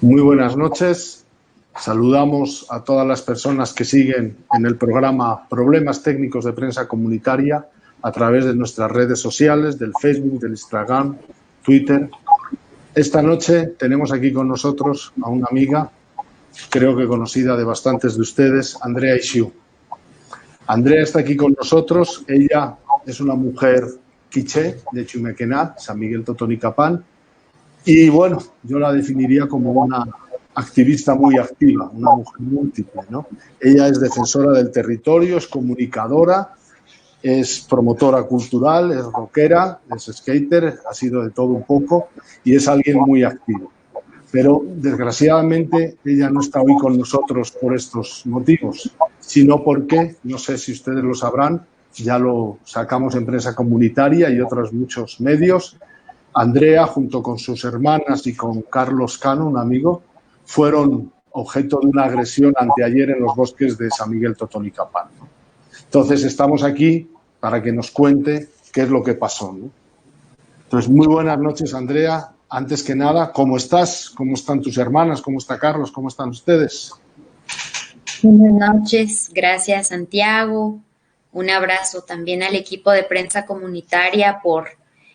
Muy buenas noches. Saludamos a todas las personas que siguen en el programa Problemas Técnicos de Prensa Comunitaria a través de nuestras redes sociales, del Facebook, del Instagram, Twitter. Esta noche tenemos aquí con nosotros a una amiga, creo que conocida de bastantes de ustedes, Andrea Ixu. Andrea está aquí con nosotros. Ella es una mujer quiché de Chumequenat, San Miguel Totonicapán. Y bueno, yo la definiría como una activista muy activa, una mujer múltiple, ¿no? Ella es defensora del territorio, es comunicadora, es promotora cultural, es rockera, es skater, ha sido de todo un poco y es alguien muy activo. Pero desgraciadamente ella no está hoy con nosotros por estos motivos, sino porque, no sé si ustedes lo sabrán, ya lo sacamos en prensa comunitaria y otros muchos medios. Andrea, junto con sus hermanas y con Carlos Cano, un amigo, fueron objeto de una agresión anteayer en los bosques de San Miguel Totonicapán. Entonces, estamos aquí para que nos cuente qué es lo que pasó, ¿no? Entonces, muy buenas noches, Andrea. Antes que nada, ¿cómo estás? ¿Cómo están tus hermanas? ¿Cómo está Carlos? ¿Cómo están ustedes? Buenas noches, gracias Santiago. Un abrazo también al equipo de prensa comunitaria por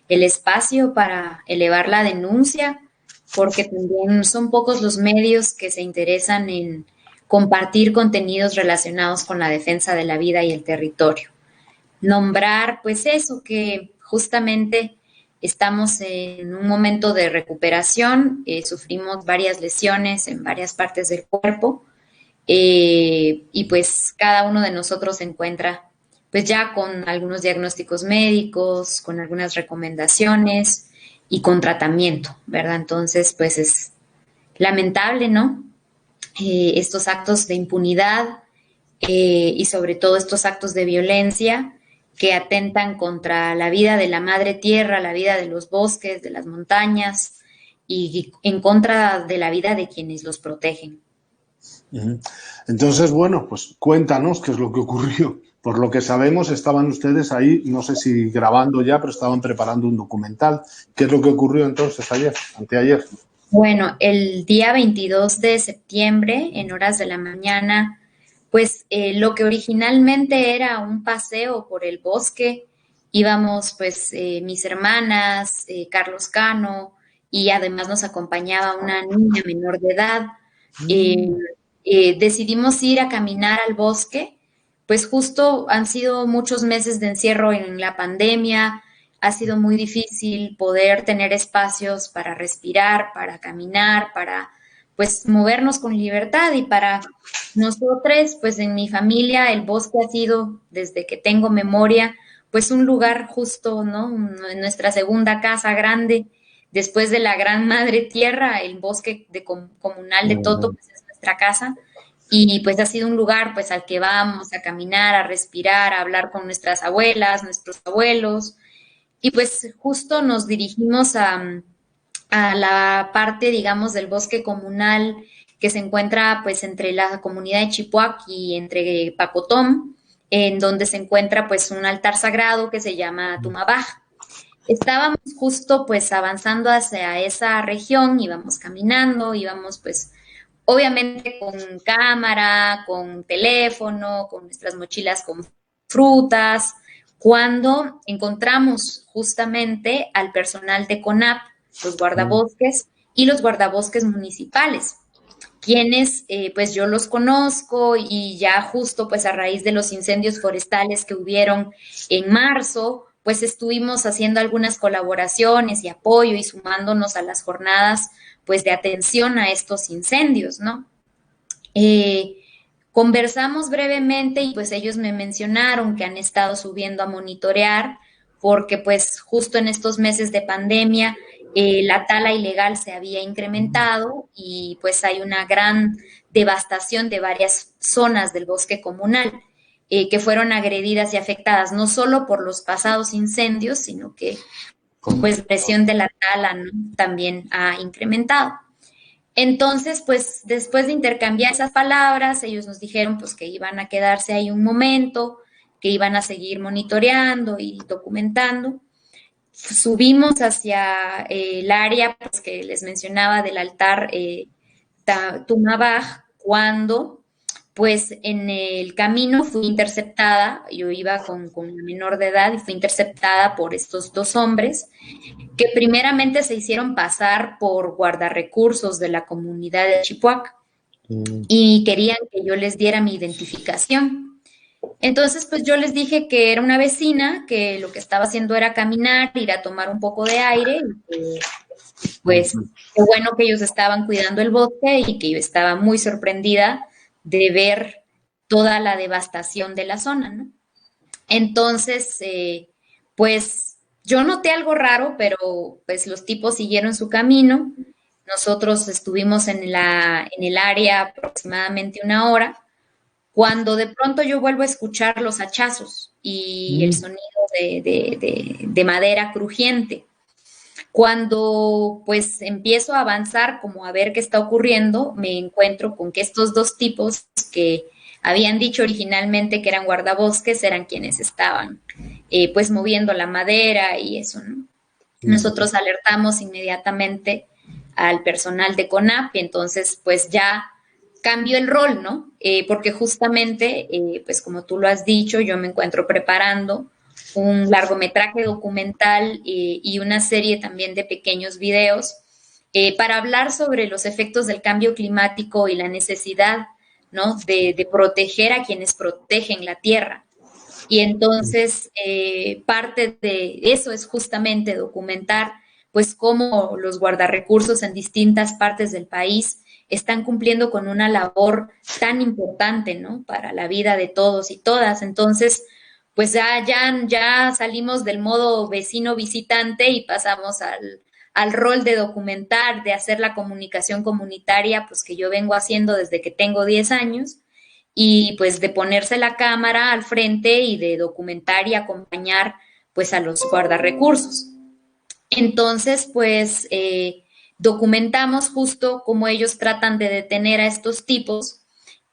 el espacio para elevar la denuncia, porque también son pocos los medios que se interesan en compartir contenidos relacionados con la defensa de la vida y el territorio. Nombrar, pues eso, que justamente estamos en un momento de recuperación, sufrimos varias lesiones en varias partes del cuerpo. Y pues cada uno de nosotros se encuentra pues ya con algunos diagnósticos médicos, con algunas recomendaciones y con tratamiento, ¿verdad? Entonces, pues es lamentable, ¿no? Estos actos de impunidad y sobre todo estos actos de violencia que atentan contra la vida de la madre tierra, la vida de los bosques, de las montañas y en contra de la vida de quienes los protegen. Entonces, bueno, pues cuéntanos qué es lo que ocurrió. Por lo que sabemos, estaban ustedes ahí, no sé si grabando ya, pero estaban preparando un documental. ¿Qué es lo que ocurrió entonces ayer, anteayer? Bueno, el día 22 de septiembre, en horas de la mañana, pues lo que originalmente era un paseo por el bosque, íbamos pues mis hermanas, Carlos Cano, y además nos acompañaba una niña menor de edad. Eh, Decidimos ir a caminar al bosque, pues justo han sido muchos meses de encierro en la pandemia, ha sido muy difícil poder tener espacios para respirar, para caminar, para pues movernos con libertad y para nosotros, pues en mi familia el bosque ha sido desde que tengo memoria, pues un lugar justo, ¿no? En nuestra segunda casa grande, después de la Gran Madre Tierra, el bosque comunal de Toto, pues es nuestra casa. Y pues ha sido un lugar pues al que vamos a caminar, a respirar, a hablar con nuestras abuelas, nuestros abuelos, y pues justo nos dirigimos a la parte, digamos, del bosque comunal que se encuentra pues entre la comunidad de Chipuac y entre Pacotón, en donde se encuentra pues un altar sagrado que se llama Tumabaj. Estábamos justo pues avanzando hacia esa región, íbamos caminando, íbamos pues obviamente con cámara, con teléfono, con nuestras mochilas con frutas, cuando encontramos justamente al personal de CONAP, los guardabosques y los guardabosques municipales, quienes pues yo los conozco y ya justo pues a raíz de los incendios forestales que hubieron en marzo, pues estuvimos haciendo algunas colaboraciones y apoyo y sumándonos a las jornadas pues de atención a estos incendios, ¿no? Eh, Conversamos brevemente y pues ellos me mencionaron que han estado subiendo a monitorear porque pues justo en estos meses de pandemia la tala ilegal se había incrementado y pues hay una gran devastación de varias zonas del bosque comunal que fueron agredidas y afectadas no solo por los pasados incendios, sino que pues la presión de la tala, ¿no? También ha incrementado. Entonces, pues después de intercambiar esas palabras, ellos nos dijeron pues que iban a quedarse ahí un momento, que iban a seguir monitoreando y documentando. Subimos hacia el área pues, que les mencionaba del altar Tumabaj, cuando pues en el camino fui interceptada, yo iba con una menor de edad y fui interceptada por estos dos hombres que primeramente se hicieron pasar por guardarrecursos de la comunidad de Chipuac y querían que yo les diera mi identificación. Entonces, pues yo les dije que era una vecina, que lo que estaba haciendo era caminar, ir a tomar un poco de aire, y que, pues qué bueno que ellos estaban cuidando el bosque y que yo estaba muy sorprendida de ver toda la devastación de la zona, ¿no? Entonces, pues yo noté algo raro, pero pues los tipos siguieron su camino. Nosotros estuvimos en el área aproximadamente una hora, cuando de pronto yo vuelvo a escuchar los hachazos y el sonido de madera crujiente. Cuando pues empiezo a avanzar como a ver qué está ocurriendo, me encuentro con que estos dos tipos que habían dicho originalmente que eran guardabosques eran quienes estaban pues moviendo la madera y eso, ¿no? Nosotros alertamos inmediatamente al personal de CONAP y entonces pues ya cambió el rol, ¿no? Porque justamente, pues como tú lo has dicho, yo me encuentro preparando un largometraje documental y una serie también de pequeños videos para hablar sobre los efectos del cambio climático y la necesidad, ¿no? De proteger a quienes protegen la tierra. Y entonces parte de eso es justamente documentar pues cómo los guardarrecursos en distintas partes del país están cumpliendo con una labor tan importante, ¿no? Para la vida de todos y todas. Entonces, pues ya salimos del modo vecino visitante y pasamos al rol de documentar, de hacer la comunicación comunitaria, pues que yo vengo haciendo desde que tengo 10 años y pues de ponerse la cámara al frente y de documentar y acompañar pues a los guardarrecursos. Entonces, pues documentamos justo cómo ellos tratan de detener a estos tipos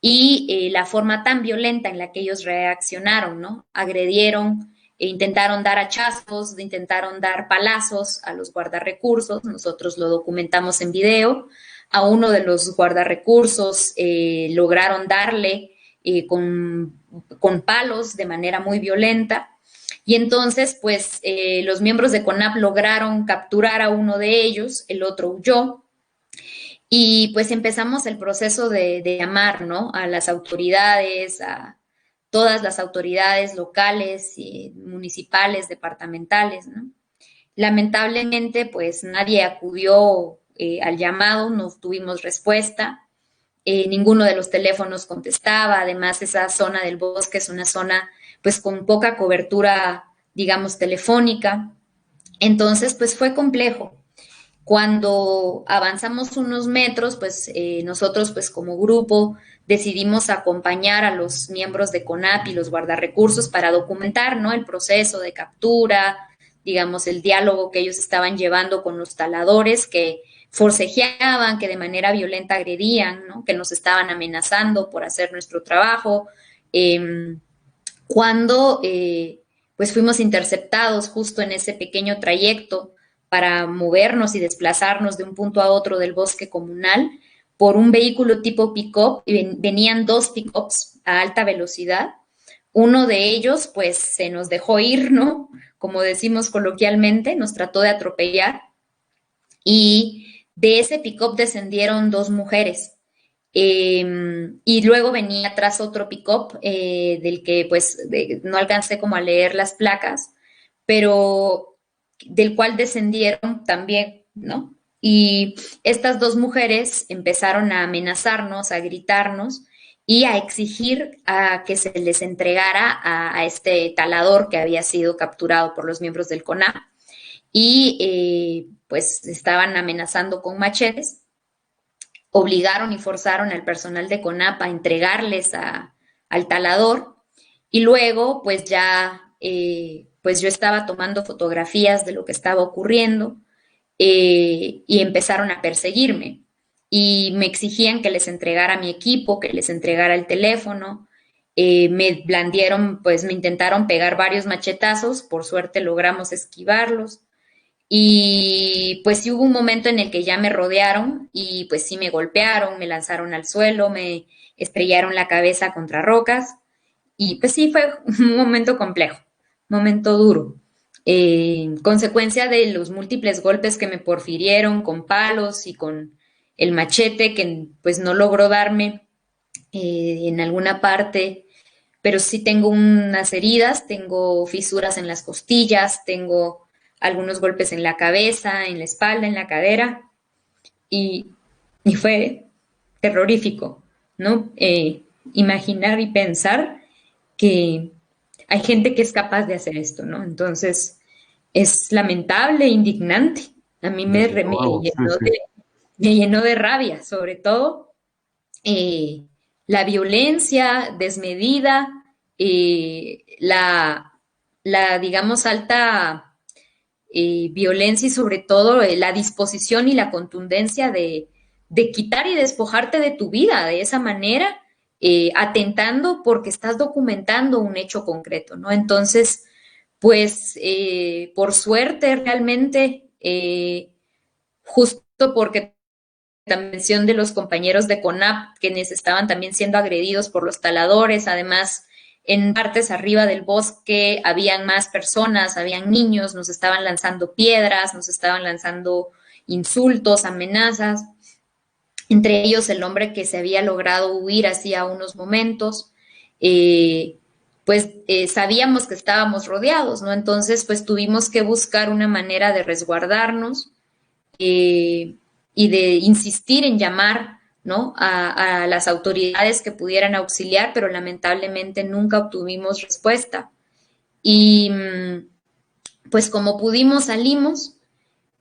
y la forma tan violenta en la que ellos reaccionaron, ¿no? Agredieron, intentaron dar hachazos, intentaron dar palazos a los guardarrecursos, nosotros lo documentamos en video, a uno de los guardarrecursos lograron darle con palos de manera muy violenta. Y entonces, pues, los miembros de CONAP lograron capturar a uno de ellos, el otro huyó, y pues empezamos el proceso de llamar, ¿no? A las autoridades, a todas las autoridades locales, municipales, departamentales, ¿no? Lamentablemente, pues nadie acudió al llamado, no tuvimos respuesta, ninguno de los teléfonos contestaba, además esa zona del bosque es una zona pues con poca cobertura, digamos, telefónica, entonces pues fue complejo. Cuando avanzamos unos metros, pues nosotros pues como grupo decidimos acompañar a los miembros de CONAP y los guardarrecursos para documentar, ¿no? El proceso de captura, digamos, el diálogo que ellos estaban llevando con los taladores que forcejeaban, que de manera violenta agredían, ¿no? Que nos estaban amenazando por hacer nuestro trabajo. Cuando pues fuimos interceptados justo en ese pequeño trayecto para movernos y desplazarnos de un punto a otro del bosque comunal por un vehículo tipo pick-up, y venían dos pick-ups a alta velocidad. Uno de ellos, pues, se nos dejó ir, ¿no? Como decimos coloquialmente, nos trató de atropellar. Y de ese pick-up descendieron dos mujeres. Y luego venía atrás otro pick-up del que, pues, no alcancé como a leer las placas, pero del cual descendieron también, ¿no? Y estas dos mujeres empezaron a amenazarnos, a gritarnos y a exigir a que se les entregara a este talador que había sido capturado por los miembros del CONAP y pues estaban amenazando con machetes. Obligaron y forzaron al personal de CONAP a entregarles al talador y luego pues ya pues yo estaba tomando fotografías de lo que estaba ocurriendo y empezaron a perseguirme y me exigían que les entregara mi equipo, que les entregara el teléfono, me blandieron, pues me intentaron pegar varios machetazos, por suerte logramos esquivarlos, Y pues sí hubo un momento en el que ya me rodearon y pues sí me golpearon, me lanzaron al suelo, me estrellaron la cabeza contra rocas y pues sí fue un momento complejo, un momento duro. Consecuencia de los múltiples golpes que me porfirieron con palos y con el machete que pues no logró darme en alguna parte, pero sí tengo unas heridas, tengo fisuras en las costillas, tengo algunos golpes en la cabeza, en la espalda, en la cadera, y, y fue terrorífico, ¿no? Imaginar y pensar que hay gente que es capaz de hacer esto, ¿no? Entonces, es lamentable, indignante. A mí Desde luego, sí, sí. me llenó de rabia, sobre todo la violencia desmedida, digamos, alta violencia y sobre todo la disposición y la contundencia de quitar y despojarte de tu vida de esa manera, atentando porque estás documentando un hecho concreto, ¿no? Entonces, pues, por suerte, realmente, justo porque la mención de los compañeros de CONAP, quienes estaban también siendo agredidos por los taladores, además en partes arriba del bosque habían más personas, habían niños, nos estaban lanzando piedras, nos estaban lanzando insultos, amenazas, entre ellos el hombre que se había logrado huir hacía unos momentos, sabíamos que estábamos rodeados, ¿no? Entonces, pues tuvimos que buscar una manera de resguardarnos, y de insistir en llamar, ¿no? A las autoridades que pudieran auxiliar, pero lamentablemente nunca obtuvimos respuesta. Y pues como pudimos salimos,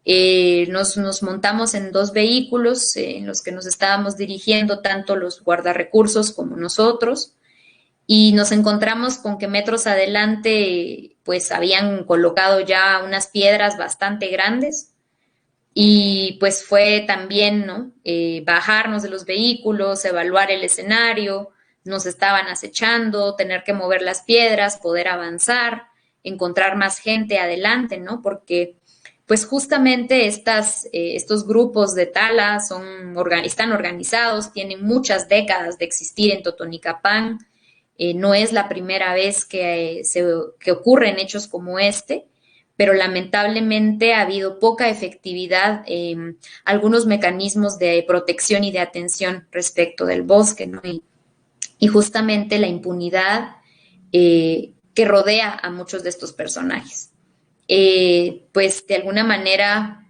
nos montamos en dos vehículos en los que nos estábamos dirigiendo tanto los guardarrecursos como nosotros, y nos encontramos con que metros adelante pues habían colocado ya unas piedras bastante grandes. Y pues fue también, ¿no? Bajarnos de los vehículos, evaluar el escenario, nos estaban acechando, tener que mover las piedras, poder avanzar, encontrar más gente adelante, ¿no? Porque pues justamente estos grupos de tala están organizados, tienen muchas décadas de existir en Totonicapán, no es la primera vez que ocurren hechos como este, pero lamentablemente ha habido poca efectividad en algunos mecanismos de protección y de atención respecto del bosque, ¿no? Y justamente la impunidad que rodea a muchos de estos personajes. Pues de alguna manera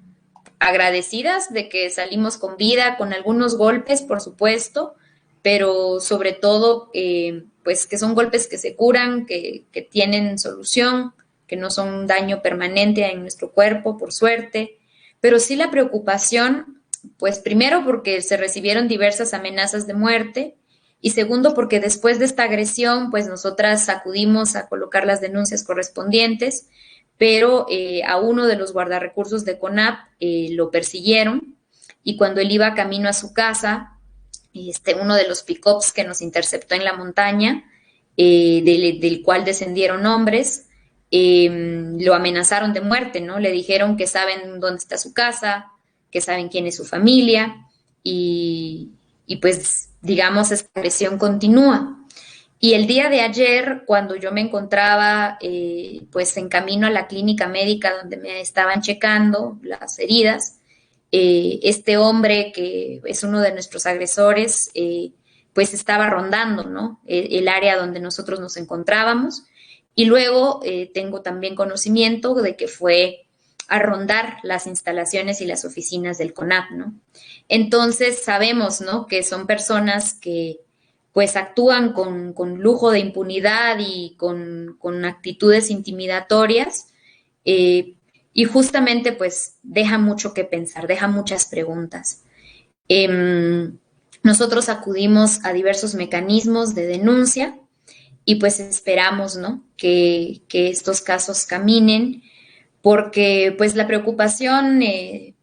agradecidas de que salimos con vida, con algunos golpes, por supuesto, pero sobre todo, pues que son golpes que se curan, que tienen solución, que no son un daño permanente en nuestro cuerpo, por suerte, pero sí la preocupación, pues primero porque se recibieron diversas amenazas de muerte y segundo porque después de esta agresión, pues nosotras acudimos a colocar las denuncias correspondientes, pero a uno de los guardarrecursos de CONAP lo persiguieron y cuando él iba camino a su casa, uno de los pick-ups que nos interceptó en la montaña, del cual descendieron hombres, lo amenazaron de muerte, ¿no? Le dijeron que saben dónde está su casa, que saben quién es su familia y pues digamos esta presión continúa. Y el día de ayer, cuando yo me encontraba pues en camino a la clínica médica donde me estaban checando las heridas, este hombre que es uno de nuestros agresores, pues estaba rondando, ¿no? El área donde nosotros nos encontrábamos. Y luego tengo también conocimiento de que fue a rondar las instalaciones y las oficinas del CONAP, ¿no? Entonces sabemos, ¿no? Que son personas que pues actúan con lujo de impunidad y con actitudes intimidatorias, y justamente pues deja mucho que pensar, deja muchas preguntas. Nosotros acudimos a diversos mecanismos de denuncia y pues esperamos, ¿no? Que estos casos caminen, porque pues la preocupación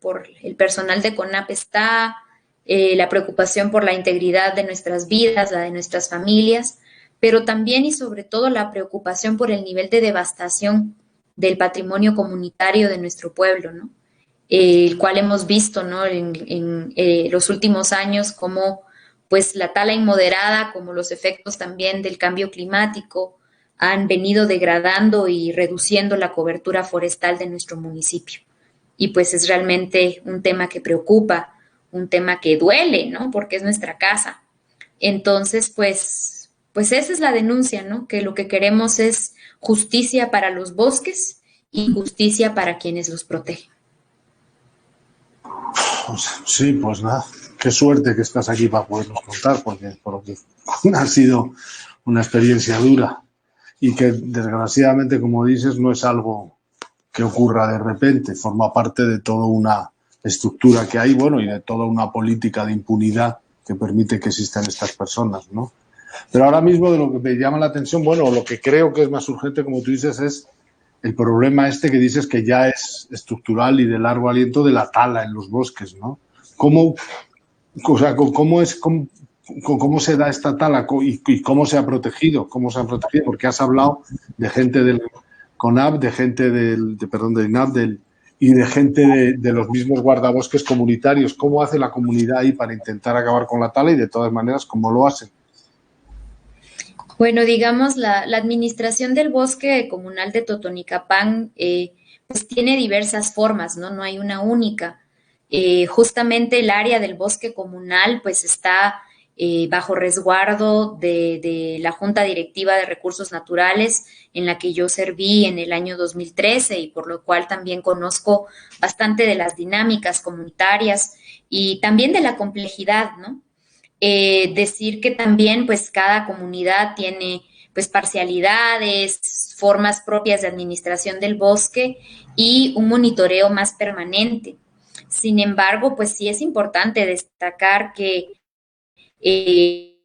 por el personal de CONAP está, la preocupación por la integridad de nuestras vidas, la de nuestras familias, pero también y sobre todo la preocupación por el nivel de devastación del patrimonio comunitario de nuestro pueblo, ¿no? El cual hemos visto, ¿no? en los últimos años como pues la tala inmoderada, como los efectos también del cambio climático, han venido degradando y reduciendo la cobertura forestal de nuestro municipio. Y pues es realmente un tema que preocupa, un tema que duele, ¿no? Porque es nuestra casa. Entonces, pues esa es la denuncia, ¿no? Que lo que queremos es justicia para los bosques y justicia para quienes los protegen. Sí, pues nada, qué suerte que estás aquí para podernos contar, porque ha sido una experiencia dura y que desgraciadamente, como dices, no es algo que ocurra de repente, forma parte de toda una estructura que hay, bueno, y de toda una política de impunidad que permite que existan estas personas, ¿no? Pero ahora mismo de lo que me llama la atención, bueno, lo que creo que es más urgente, como tú dices, es el problema este que dices que ya es estructural y de largo aliento de la tala en los bosques, ¿no? ¿Cómo, o sea, cómo se da esta tala y cómo se ha protegido? ¿Cómo se ha protegido? Porque has hablado de gente del CONAF, de gente del INAF y de gente de los mismos guardabosques comunitarios. ¿Cómo hace la comunidad ahí para intentar acabar con la tala y de todas maneras cómo lo hacen? Bueno, digamos, la administración del bosque comunal de Totonicapán pues tiene diversas formas, ¿no? No hay una única. Justamente el área del bosque comunal pues está bajo resguardo de la Junta Directiva de Recursos Naturales, en la que yo serví en el año 2013 y por lo cual también conozco bastante de las dinámicas comunitarias y también de la complejidad, ¿no? Decir que también pues cada comunidad tiene pues parcialidades, formas propias de administración del bosque y un monitoreo más permanente. Sin embargo, pues sí es importante destacar que eh,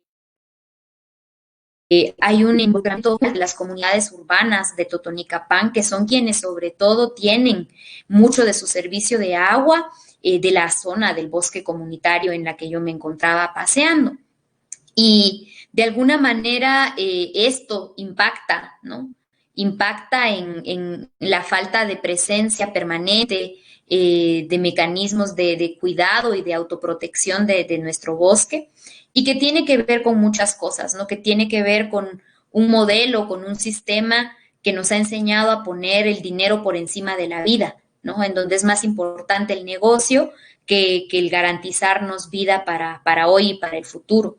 hay un involucramiento de las comunidades urbanas de Totonicapán, que son quienes sobre todo tienen mucho de su servicio de agua de la zona del bosque comunitario en la que yo me encontraba paseando. Y de alguna manera esto impacta, ¿no? Impacta en la falta de presencia permanente de mecanismos de cuidado y de autoprotección de nuestro bosque y que tiene que ver con muchas cosas, ¿no? Que tiene que ver con un modelo, con un sistema que nos ha enseñado a poner el dinero por encima de la vida, ¿no? En donde es más importante el negocio que el garantizarnos vida para hoy y para el futuro.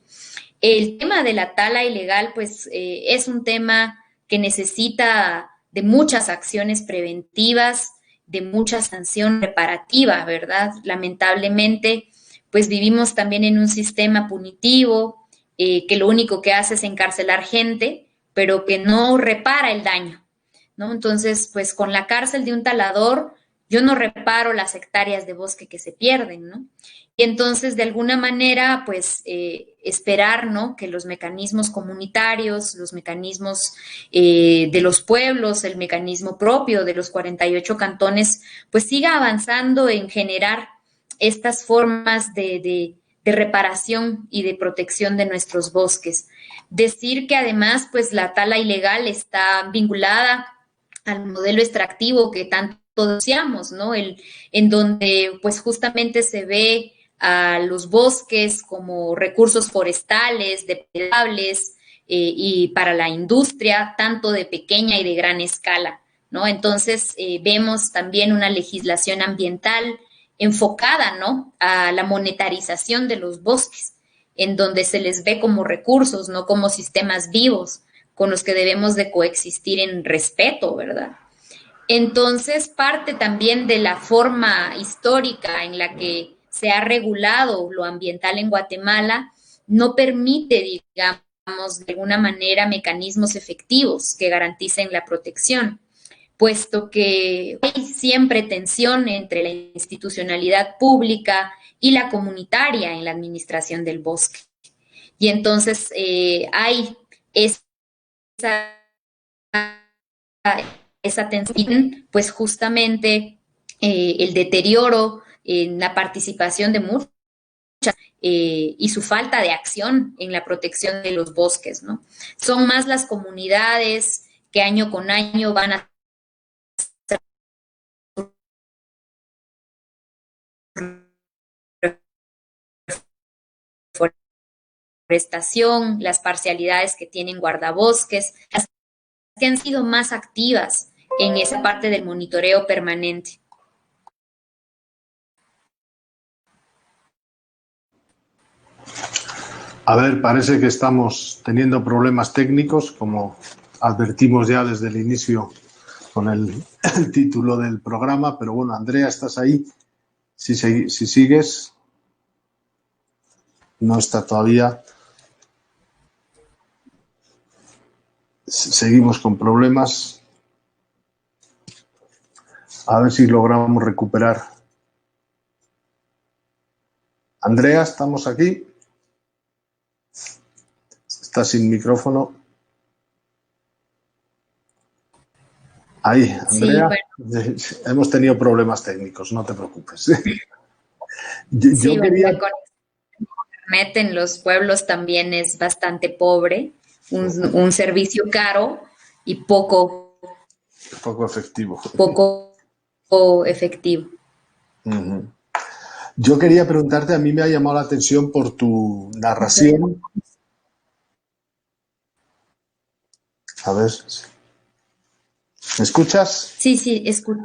El tema de la tala ilegal, pues es un tema que necesita de muchas acciones preventivas, de mucha sanción reparativa, ¿verdad? Lamentablemente, pues vivimos también en un sistema punitivo que lo único que hace es encarcelar gente, pero que no repara el daño, ¿no? Entonces, pues con la cárcel de un talador, yo no reparo las hectáreas de bosque que se pierden, ¿no? Y entonces, de alguna manera, pues esperar, ¿no? Que los mecanismos comunitarios, los mecanismos de los pueblos, el mecanismo propio de los 48 cantones, pues siga avanzando en generar estas formas de reparación y de protección de nuestros bosques. Decir que además, pues la tala ilegal está vinculada al modelo extractivo que tanto deseamos, ¿no? En donde pues justamente se ve a los bosques como recursos forestales, depredables y para la industria, tanto de pequeña y de gran escala, ¿no? Entonces vemos también una legislación ambiental enfocada, ¿no? A la monetarización de los bosques, en donde se les ve como recursos, no como sistemas vivos con los que debemos de coexistir en respeto, ¿verdad? Entonces, parte también de la forma histórica en la que se ha regulado lo ambiental en Guatemala, no permite, digamos, de alguna manera mecanismos efectivos que garanticen la protección, puesto que hay siempre tensión entre la institucionalidad pública y la comunitaria en la administración del bosque. Y entonces hay esa esa tensión, pues justamente el deterioro en la participación de muchas y su falta de acción en la protección de los bosques, ¿no? Son más las comunidades que año con año van reforestación, las parcialidades que tienen guardabosques, las que han sido más activas en esa parte del monitoreo permanente. A ver, parece que estamos teniendo problemas técnicos, como advertimos ya desde el inicio con el título del programa, pero bueno, Andrea, ¿estás ahí? Si sigues, no está todavía. Seguimos con problemas. A ver si logramos recuperar. Andrea, ¿estamos aquí? Está sin micrófono. Ahí, Sí, Andrea. bueno. Hemos tenido problemas técnicos, no te preocupes. Sí, Yo bueno, quería... la conexión a internet en los pueblos también es bastante pobre, un servicio caro y Poco efectivo. poco efectivo. Yo quería preguntarte, a mí me ha llamado la atención por tu narración. A ver, ¿me escuchas? Sí, sí, escucho.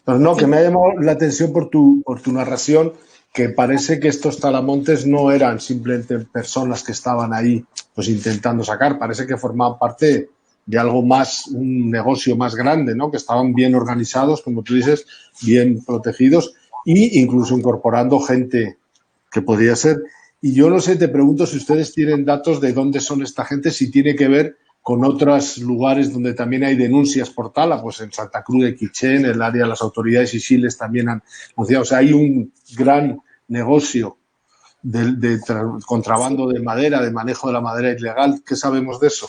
Pues no, que me Sí. ha llamado la atención por tu narración, que parece que estos talamontes no eran simplemente personas que estaban ahí pues intentando sacar, parece que formaban parte de algo más, un negocio más grande, ¿no? Que estaban bien organizados, como tú dices, bien protegidos e incluso incorporando gente que podría ser. Y yo no sé, te pregunto si ustedes tienen datos de dónde son esta gente, si tiene que ver con otros lugares donde también hay denuncias por tala, pues en Santa Cruz de Quichén, el área de las autoridades isiles también han denunciado. O sea, hay un gran negocio de contrabando de madera, de manejo de la madera ilegal. ¿Qué sabemos de eso?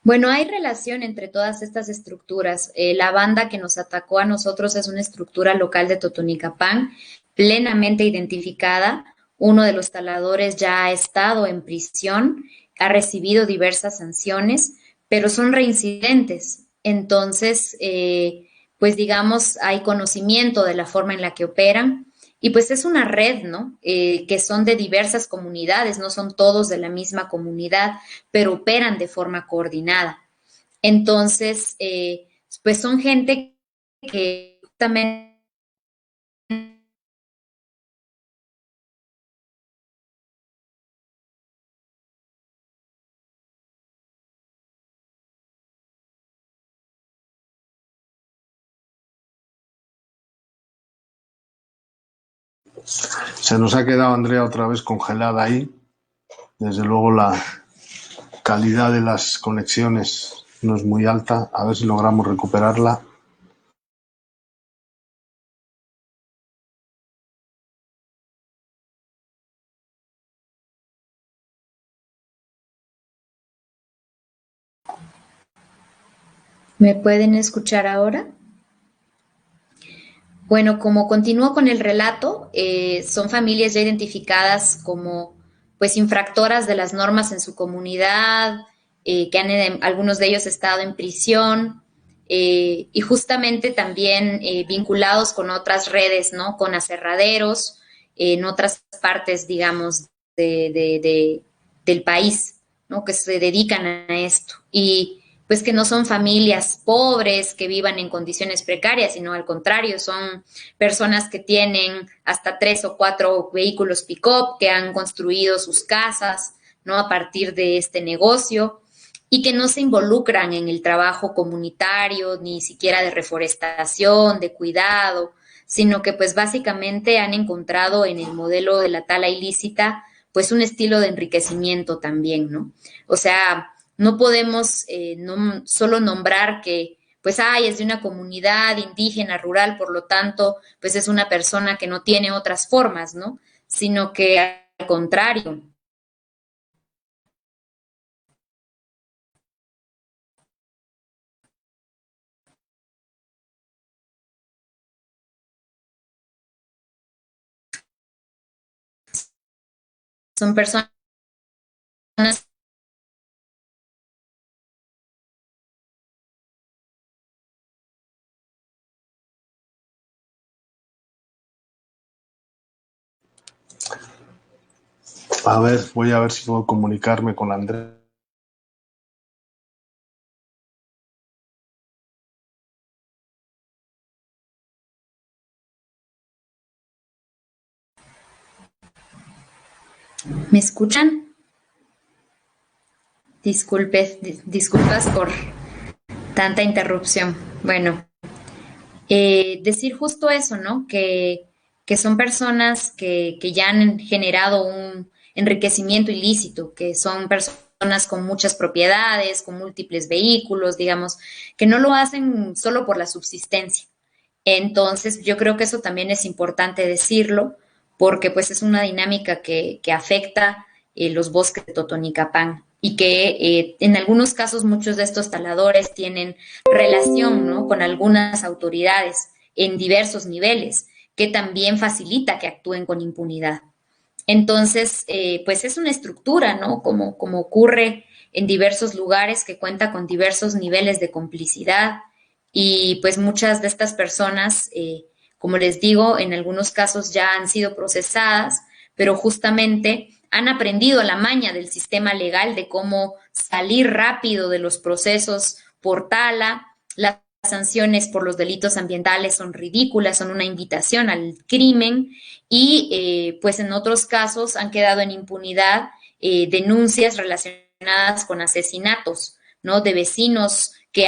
Bueno, hay relación entre todas estas estructuras. La banda que nos atacó a nosotros es una estructura local de Totonicapán, plenamente identificada. Uno de los taladores ya ha estado en prisión, ha recibido diversas sanciones, pero son reincidentes. Entonces, pues digamos, hay conocimiento de la forma en la que operan. Y pues es una red, ¿no? Que son de diversas comunidades, no son todos de la misma comunidad, pero operan de forma coordinada. Entonces, pues son gente que justamente Se nos ha quedado Andrea otra vez congelada ahí. Desde luego la calidad de las conexiones no es muy alta. A ver si logramos recuperarla. me pueden escuchar ahora. Bueno, como continúo con el relato, son familias ya identificadas como pues infractoras de las normas en su comunidad, que han algunos de ellos estado en prisión y justamente también vinculados con otras redes, ¿no? Con aserraderos en otras partes, digamos, del país, ¿no? Que se dedican a esto. Y pues que no son familias pobres que vivan en condiciones precarias, sino al contrario, son personas que tienen hasta 3 o 4 vehículos pick-up, que han construido sus casas, ¿no? A partir de este negocio y que no se involucran en el trabajo comunitario, ni siquiera de reforestación, de cuidado, sino que pues básicamente han encontrado en el modelo de la tala ilícita pues un estilo de enriquecimiento también, ¿no? O sea, no podemos no, solo nombrar que pues ay, es de una comunidad indígena, rural, por lo tanto, pues es una persona que no tiene otras formas, ¿no? Sino que al contrario, son personas A ver, voy a ver si puedo comunicarme con Andrés. ¿Me escuchan? Disculpas por tanta interrupción. Bueno, decir justo eso, ¿no? Que son personas que ya han generado un enriquecimiento ilícito, que son personas con muchas propiedades, con múltiples vehículos, digamos, que no lo hacen solo por la subsistencia. Entonces, yo creo que eso también es importante decirlo, porque pues es una dinámica que afecta los bosques de Totonicapán y que en algunos casos muchos de estos taladores tienen relación, ¿no?, con algunas autoridades en diversos niveles, que también facilita que actúen con impunidad. Entonces, pues es una estructura, ¿no? Como ocurre en diversos lugares, que cuenta con diversos niveles de complicidad, y pues muchas de estas personas, como les digo, en algunos casos ya han sido procesadas, pero justamente han aprendido la maña del sistema legal de cómo salir rápido de los procesos por tala. Las sanciones por los delitos ambientales son ridículas, son una invitación al crimen, y pues en otros casos han quedado en impunidad denuncias relacionadas con asesinatos, ¿no?, de vecinos que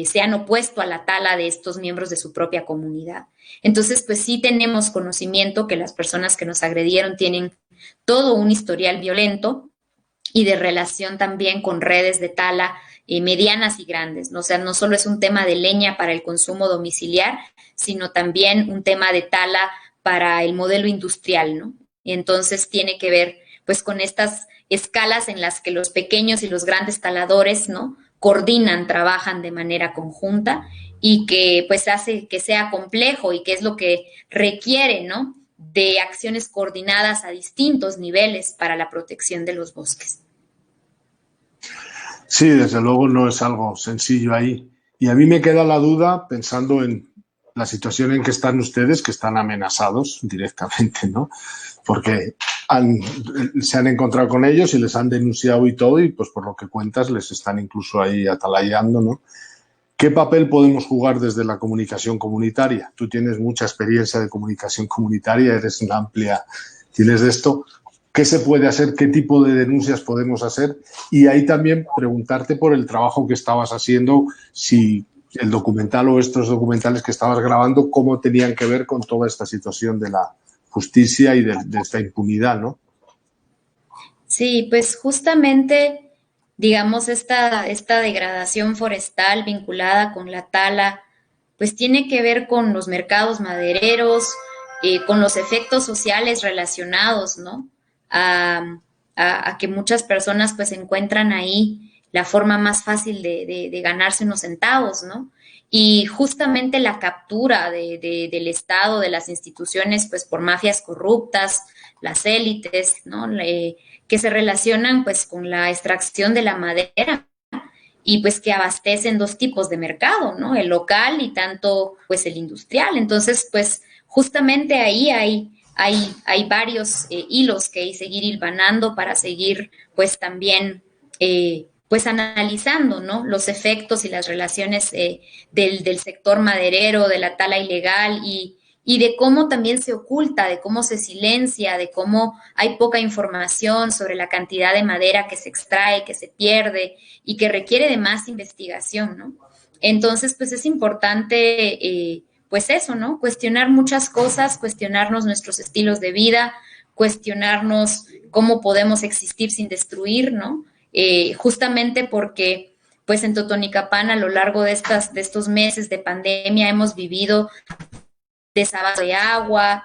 se han opuesto a la tala de estos miembros de su propia comunidad. Entonces, pues sí tenemos conocimiento que las personas que nos agredieron tienen todo un historial violento y de relación también con redes de tala medianas y grandes, ¿no? O sea, no solo es un tema de leña para el consumo domiciliar, sino también un tema de tala para el modelo industrial, ¿no? Y entonces tiene que ver pues con estas escalas en las que los pequeños y los grandes taladores, ¿no?, coordinan, trabajan de manera conjunta, y que pues hace que sea complejo, y que es lo que requiere, ¿no?, de acciones coordinadas a distintos niveles para la protección de los bosques. Sí, desde luego no es algo sencillo ahí. Y a mí me queda la duda, pensando en la situación en que están ustedes, que están amenazados directamente, ¿no? Porque se han encontrado con ellos y les han denunciado y todo, y pues por lo que cuentas les están incluso ahí atalayando, ¿no? ¿Qué papel podemos jugar desde la comunicación comunitaria? Tú tienes mucha experiencia de comunicación comunitaria, eres una amplia, tienes de esto. ¿Qué se puede hacer? ¿Qué tipo de denuncias podemos hacer? Y ahí también preguntarte por el trabajo que estabas haciendo, si el documental o estos documentales que estabas grabando, cómo tenían que ver con toda esta situación de la justicia y de esta impunidad, ¿no? Sí, pues justamente, digamos, esta degradación forestal vinculada con la tala, pues tiene que ver con los mercados madereros, con los efectos sociales relacionados, ¿no? A, a que muchas personas pues encuentran ahí la forma más fácil de ganarse unos centavos, ¿no? Y justamente la captura del Estado, de las instituciones, pues por mafias corruptas, las élites, ¿no?, que se relacionan pues con la extracción de la madera, y pues que abastecen dos tipos de mercado, ¿no?, el local y tanto pues el industrial. Entonces, pues justamente ahí hay varios hilos que seguir hilvanando para seguir pues también pues analizando, ¿no?, los efectos y las relaciones del sector maderero, de la tala ilegal, y de cómo también se oculta, de cómo se silencia, de cómo hay poca información sobre la cantidad de madera que se extrae, que se pierde y que requiere de más investigación, ¿no? Entonces, pues es importante, pues eso, ¿no? Cuestionar muchas cosas, cuestionarnos nuestros estilos de vida, cuestionarnos cómo podemos existir sin destruir, ¿no? Justamente porque pues en Totonicapán a lo largo de estos meses de pandemia hemos vivido desabasto de agua,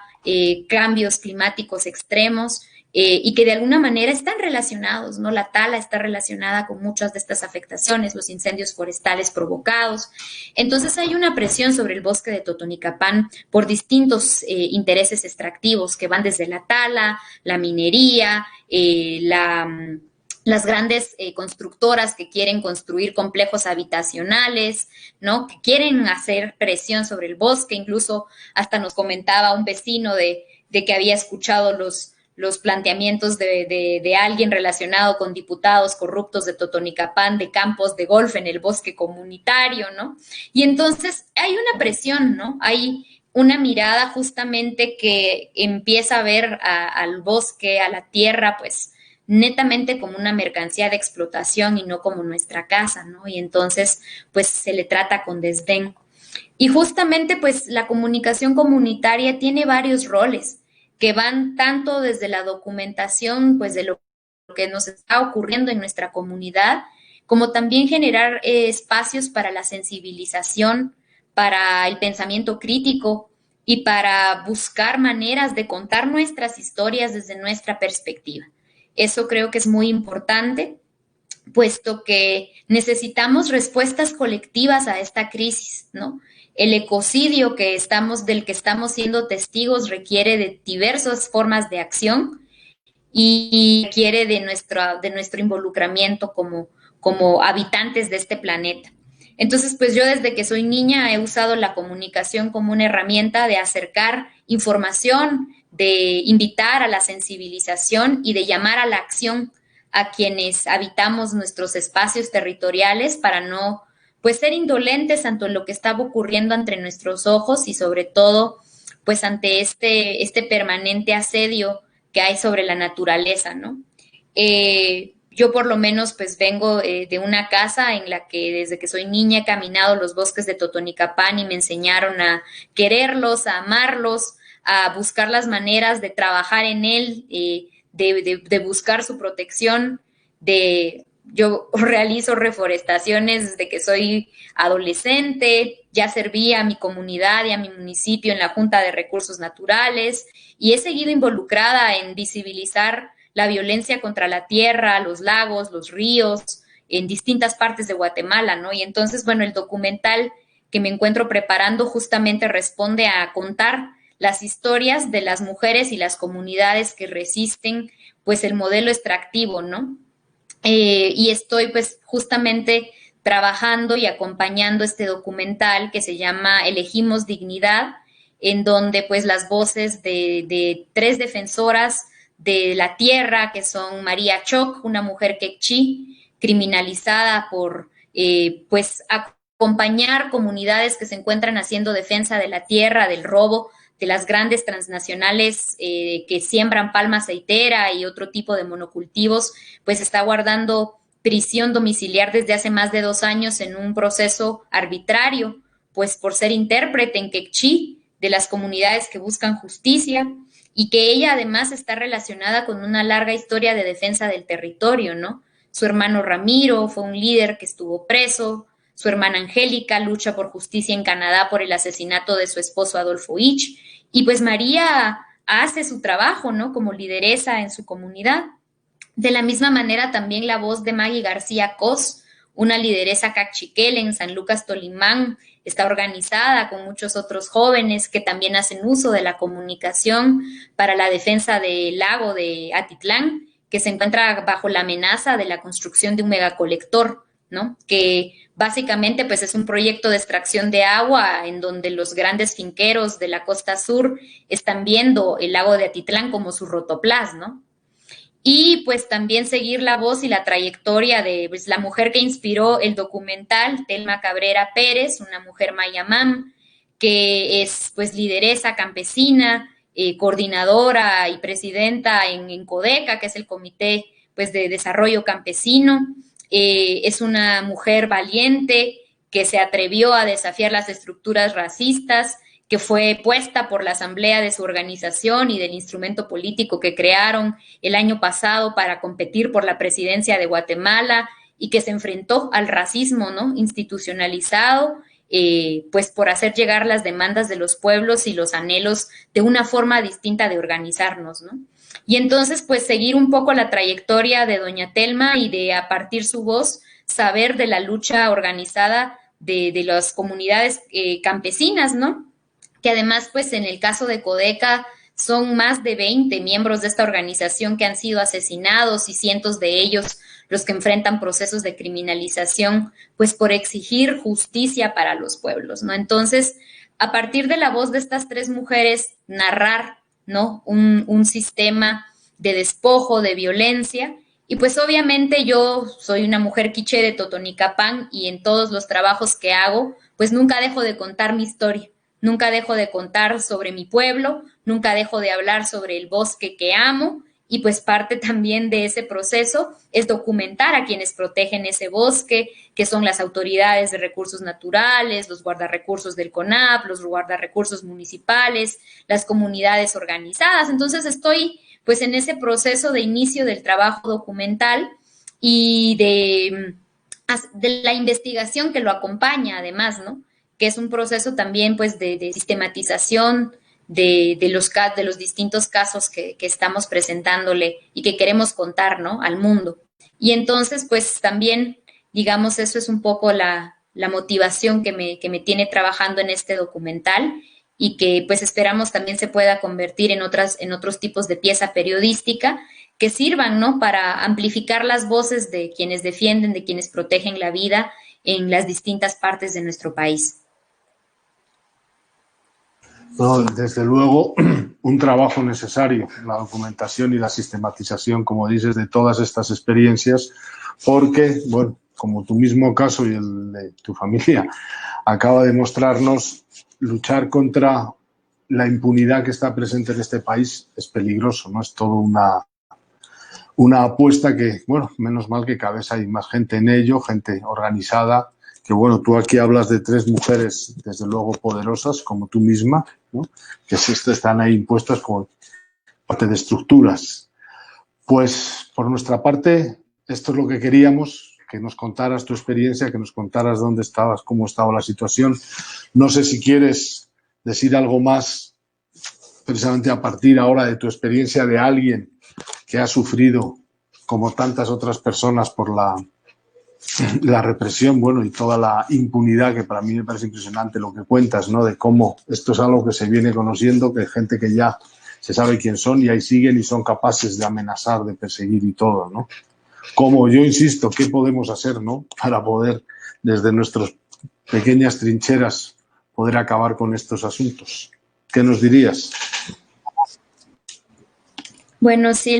cambios climáticos extremos, y que de alguna manera están relacionados, ¿no? La tala está relacionada con muchas de estas afectaciones, los incendios forestales provocados. Entonces hay una presión sobre el bosque de Totonicapán por distintos intereses extractivos que van desde la tala, la minería, las grandes constructoras que quieren construir complejos habitacionales, ¿no?, que quieren hacer presión sobre el bosque. Incluso hasta nos comentaba un vecino de que había escuchado los planteamientos de alguien relacionado con diputados corruptos de Totonicapán, de campos de golf en el bosque comunitario, ¿no? Y entonces hay una presión, ¿no? Hay una mirada justamente que empieza a ver al bosque, a la tierra, pues netamente como una mercancía de explotación y no como nuestra casa, ¿no? Y entonces, pues se le trata con desdén. Y justamente, pues la comunicación comunitaria tiene varios roles que van tanto desde la documentación, pues de lo que nos está ocurriendo en nuestra comunidad, como también generar espacios para la sensibilización, para el pensamiento crítico y para buscar maneras de contar nuestras historias desde nuestra perspectiva. Eso creo que es muy importante, puesto que necesitamos respuestas colectivas a esta crisis, ¿no? El ecocidio del que estamos siendo testigos requiere de diversas formas de acción y requiere de nuestro involucramiento como habitantes de este planeta. Entonces, pues yo desde que soy niña he usado la comunicación como una herramienta de acercar información, de invitar a la sensibilización y de llamar a la acción a quienes habitamos nuestros espacios territoriales para no, pues, ser indolentes ante lo que estaba ocurriendo ante nuestros ojos y sobre todo, pues, ante este permanente asedio que hay sobre la naturaleza, ¿no? Yo por lo menos pues vengo de una casa en la que desde que soy niña he caminado los bosques de Totonicapán y me enseñaron a quererlos, a amarlos, a buscar las maneras de trabajar en él, de buscar su protección, yo realizo reforestaciones desde que soy adolescente, ya serví a mi comunidad y a mi municipio en la Junta de Recursos Naturales y he seguido involucrada en visibilizar la violencia contra la tierra, los lagos, los ríos, en distintas partes de Guatemala, ¿no? Y entonces, bueno, el documental que me encuentro preparando justamente responde a contar las historias de las mujeres y las comunidades que resisten, pues, el modelo extractivo, ¿no? Y estoy, pues, justamente trabajando y acompañando este documental que se llama Elegimos Dignidad, en donde, pues, las voces de 3 defensoras de la tierra, que son María Choc, una mujer quechí, criminalizada por, pues, acompañar comunidades que se encuentran haciendo defensa de la tierra, del robo, de las grandes transnacionales que siembran palma aceitera y otro tipo de monocultivos, pues está guardando prisión domiciliar desde hace más de 2 años en un proceso arbitrario, pues por ser intérprete en quechí de las comunidades que buscan justicia y que ella además está relacionada con una larga historia de defensa del territorio, ¿no? Su hermano Ramiro fue un líder que estuvo preso, su hermana Angélica lucha por justicia en Canadá por el asesinato de su esposo Adolfo Ich, y pues María hace su trabajo, ¿no? Como lideresa en su comunidad. De la misma manera también la voz de Maggie García Cos, una lideresa cachiquel en San Lucas Tolimán, está organizada con muchos otros jóvenes que también hacen uso de la comunicación para la defensa del lago de Atitlán, que se encuentra bajo la amenaza de la construcción de un megacolector, ¿no? Que básicamente pues es un proyecto de extracción de agua en donde los grandes finqueros de la costa sur están viendo el lago de Atitlán como su rotoplas, ¿no? Y pues también seguir la voz y la trayectoria de pues, la mujer que inspiró el documental, Telma Cabrera Pérez, una mujer mayamam, que es pues lideresa campesina, coordinadora y presidenta en CODECA, que es el Comité pues, de Desarrollo Campesino. Es una mujer valiente que se atrevió a desafiar las estructuras racistas, que fue puesta por la asamblea de su organización y del instrumento político que crearon el año pasado para competir por la presidencia de Guatemala y que se enfrentó al racismo, ¿no? Institucionalizado, pues por hacer llegar las demandas de los pueblos y los anhelos de una forma distinta de organizarnos, ¿no? Y entonces, pues seguir un poco la trayectoria de doña Telma y de a partir su voz saber de la lucha organizada de las comunidades campesinas, ¿no? Que además, pues en el caso de CODECA, son más de 20 miembros de esta organización que han sido asesinados y cientos de ellos los que enfrentan procesos de criminalización, pues por exigir justicia para los pueblos, ¿no? Entonces, a partir de la voz de estas 3 mujeres, narrar, ¿no? Un sistema de despojo, de violencia. Y pues obviamente yo soy una mujer quiché de Totonicapán y en todos los trabajos que hago, pues nunca dejo de contar mi historia, nunca dejo de contar sobre mi pueblo, nunca dejo de hablar sobre el bosque que amo y pues parte también de ese proceso es documentar a quienes protegen ese bosque, que son las autoridades de recursos naturales, los guardarrecursos del CONAP, los guardarrecursos municipales, las comunidades organizadas. Entonces estoy pues en ese proceso de inicio del trabajo documental y de la investigación que lo acompaña además, ¿no? Que es un proceso también pues de sistematización de los distintos casos que estamos presentándole y que queremos contar, ¿no? Al mundo. Y entonces pues también, digamos, eso es un poco la motivación que me tiene trabajando en este documental y que pues esperamos también se pueda convertir en otros tipos de pieza periodística que sirvan, ¿no? Para amplificar las voces de quienes defienden, de quienes protegen la vida en las distintas partes de nuestro país. No, desde luego, un trabajo necesario, la documentación y la sistematización, como dices, de todas estas experiencias, porque, bueno, como tu mismo caso y el de tu familia acaba de mostrarnos, luchar contra la impunidad que está presente en este país es peligroso, ¿no? Es todo una apuesta que, bueno, menos mal que cada vez hay más gente en ello, gente organizada, que bueno, tú aquí hablas de 3 mujeres, desde luego poderosas, como tú misma, ¿no? Que están ahí impuestas como parte de estructuras. Pues por nuestra parte, esto es lo que queríamos, que nos contaras tu experiencia, que nos contaras dónde estabas, cómo estaba la situación. No sé si quieres decir algo más, precisamente a partir ahora de tu experiencia de alguien que ha sufrido, como tantas otras personas, por la represión, bueno, y toda la impunidad, que para mí me parece impresionante lo que cuentas, ¿no? De cómo esto es algo que se viene conociendo, que hay gente que ya se sabe quién son y ahí siguen y son capaces de amenazar, de perseguir y todo, ¿no? Como yo insisto, ¿qué podemos hacer, ¿no? Para poder, desde nuestras pequeñas trincheras, poder acabar con estos asuntos. ¿Qué nos dirías? Bueno, sí,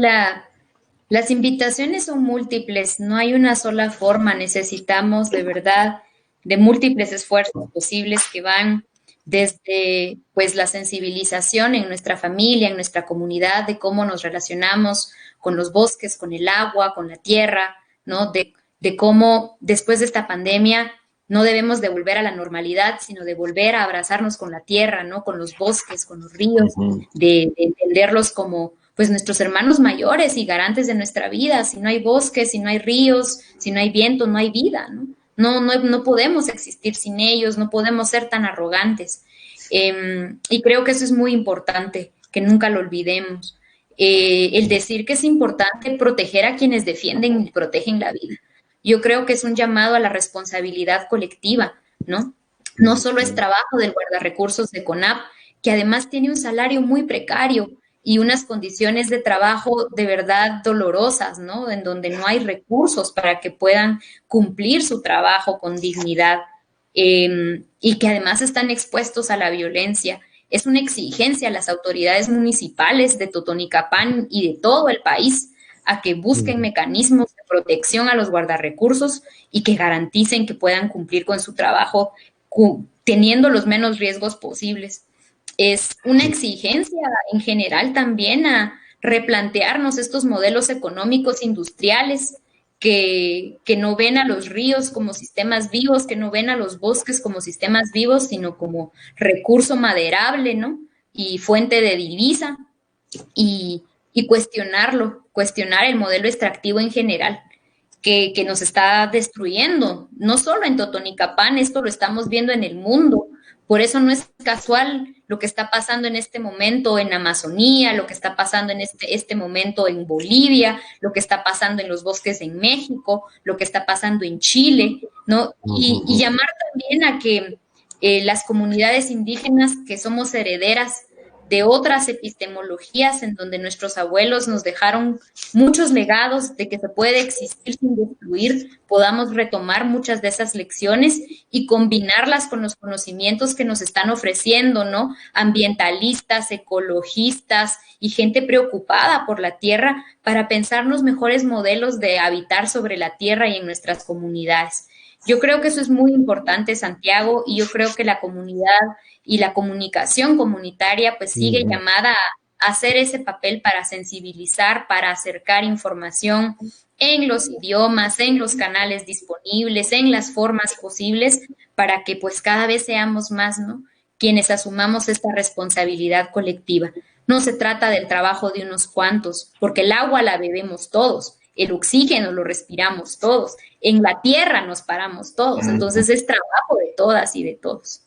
las invitaciones son múltiples, no hay una sola forma, necesitamos de verdad de múltiples esfuerzos posibles que van desde pues la sensibilización en nuestra familia, en nuestra comunidad, de cómo nos relacionamos con los bosques, con el agua, con la tierra, ¿no? De cómo después de esta pandemia no debemos de volver a la normalidad, sino de volver a abrazarnos con la tierra, ¿no? Con los bosques, con los ríos, de entenderlos como pues nuestros hermanos mayores y garantes de nuestra vida. Si no hay bosques, si no hay ríos, si no hay viento, no hay vida, ¿no? No podemos existir sin ellos, no podemos ser tan arrogantes. Y creo que eso es muy importante, que nunca lo olvidemos. El decir que es importante proteger a quienes defienden y protegen la vida. Yo creo que es un llamado a la responsabilidad colectiva, ¿no? No solo es trabajo del guardarrecursos de CONAP, que además tiene un salario muy precario y unas condiciones de trabajo de verdad dolorosas, ¿no? En donde no hay recursos para que puedan cumplir su trabajo con dignidad y que además están expuestos a la violencia. Es una exigencia a las autoridades municipales de Totonicapán y de todo el país a que busquen mecanismos de protección a los guardarrecursos y que garanticen que puedan cumplir con su trabajo teniendo los menos riesgos posibles. Es una exigencia en general también a replantearnos estos modelos económicos industriales que no ven a los ríos como sistemas vivos, que no ven a los bosques como sistemas vivos, sino como recurso maderable, ¿no? Y fuente de divisa, y cuestionar el modelo extractivo en general, que nos está destruyendo, no solo en Totonicapán, esto lo estamos viendo en el mundo. Por eso no es casual lo que está pasando en este momento en Amazonía, lo que está pasando en este momento en Bolivia, lo que está pasando en los bosques en México, lo que está pasando en Chile, ¿no? Y llamar también a que las comunidades indígenas que somos herederas de otras epistemologías en donde nuestros abuelos nos dejaron muchos legados de que se puede existir sin destruir, podamos retomar muchas de esas lecciones y combinarlas con los conocimientos que nos están ofreciendo, ¿no? Ambientalistas, ecologistas y gente preocupada por la tierra para pensarnos mejores modelos de habitar sobre la tierra y en nuestras comunidades. Yo creo que eso es muy importante, Santiago, y yo creo que la comunidad y la comunicación comunitaria pues sigue llamada a hacer ese papel para sensibilizar, para acercar información en los idiomas, en los canales disponibles, en las formas posibles, para que pues cada vez seamos más, ¿no?, quienes asumamos esta responsabilidad colectiva. No se trata del trabajo de unos cuantos, porque el agua la bebemos todos, el oxígeno lo respiramos todos, en la tierra nos paramos todos, entonces es trabajo de todas y de todos.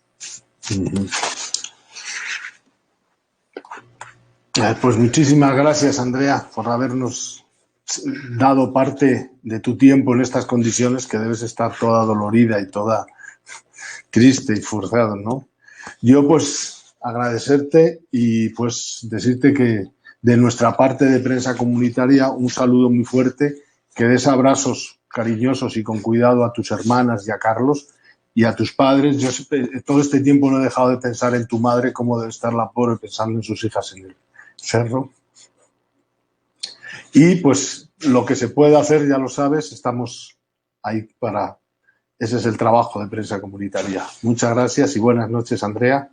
Pues muchísimas gracias, Andrea, por habernos dado parte de tu tiempo en estas condiciones, que debes estar toda dolorida y toda triste y forzada, ¿no? Yo pues agradecerte y pues decirte que de nuestra parte de Prensa Comunitaria un saludo muy fuerte, que des abrazos cariñosos y con cuidado a tus hermanas y a Carlos y a tus padres. Yo todo este tiempo no he dejado de pensar en tu madre, cómo debe estar la pobre pensando en sus hijas en el cerro. Y pues lo que se puede hacer, ya lo sabes, estamos ahí para... Ese es el trabajo de Prensa Comunitaria. Muchas gracias y buenas noches, Andrea.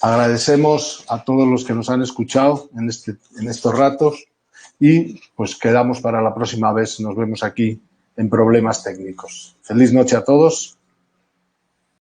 Agradecemos a todos los que nos han escuchado en estos ratos y pues quedamos para la próxima vez. Nos vemos aquí en Problemas Técnicos. Feliz noche a todos.